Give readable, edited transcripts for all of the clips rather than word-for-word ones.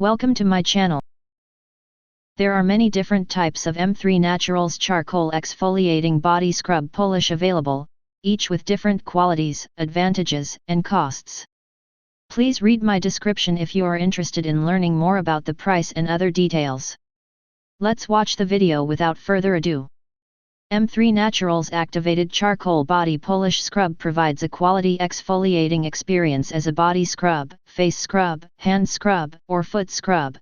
Welcome to my channel. There are many different types of M3 Naturals Charcoal Exfoliating Body Scrub Polish available, each with different qualities, advantages, and costs. Please read my description if you are interested in learning more about the price and other details. Let's watch the video without further ado. M3 Naturals Activated Charcoal Body Polish Scrub provides a quality exfoliating experience as a body scrub, face scrub, hand scrub, or foot scrub.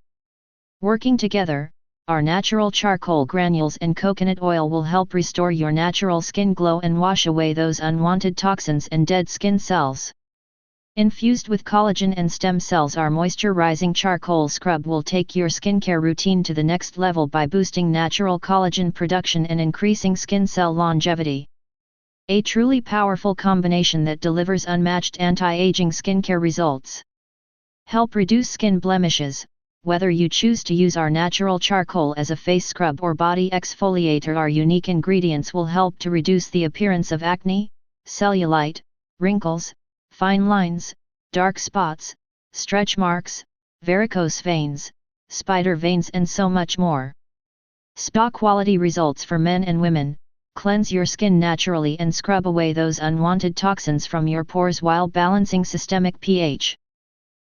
Working together, our natural charcoal granules and coconut oil will help restore your natural skin glow and wash away those unwanted toxins and dead skin cells. Infused with collagen and stem cells, our moisturizing charcoal scrub will take your skincare routine to the next level by boosting natural collagen production and increasing skin cell longevity. A truly powerful combination that delivers unmatched anti-aging skincare results. Help reduce skin blemishes. Whether you choose to use our natural charcoal as a face scrub or body exfoliator, our unique ingredients will help to reduce the appearance of acne, cellulite, wrinkles, fine lines, dark spots, stretch marks, varicose veins, spider veins, and so much more. Spa quality results for men and women. Cleanse your skin naturally and scrub away those unwanted toxins from your pores while balancing systemic pH.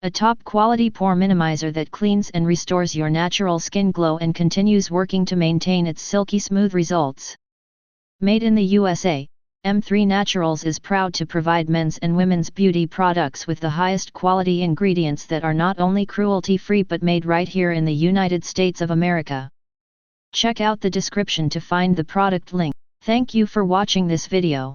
A top quality pore minimizer that cleans and restores your natural skin glow and continues working to maintain its silky smooth results. Made in the USA, M3 Naturals is proud to provide men's and women's beauty products with the highest quality ingredients that are not only cruelty-free but made right here in the United States of America. Check out the description to find the product link. Thank you for watching this video.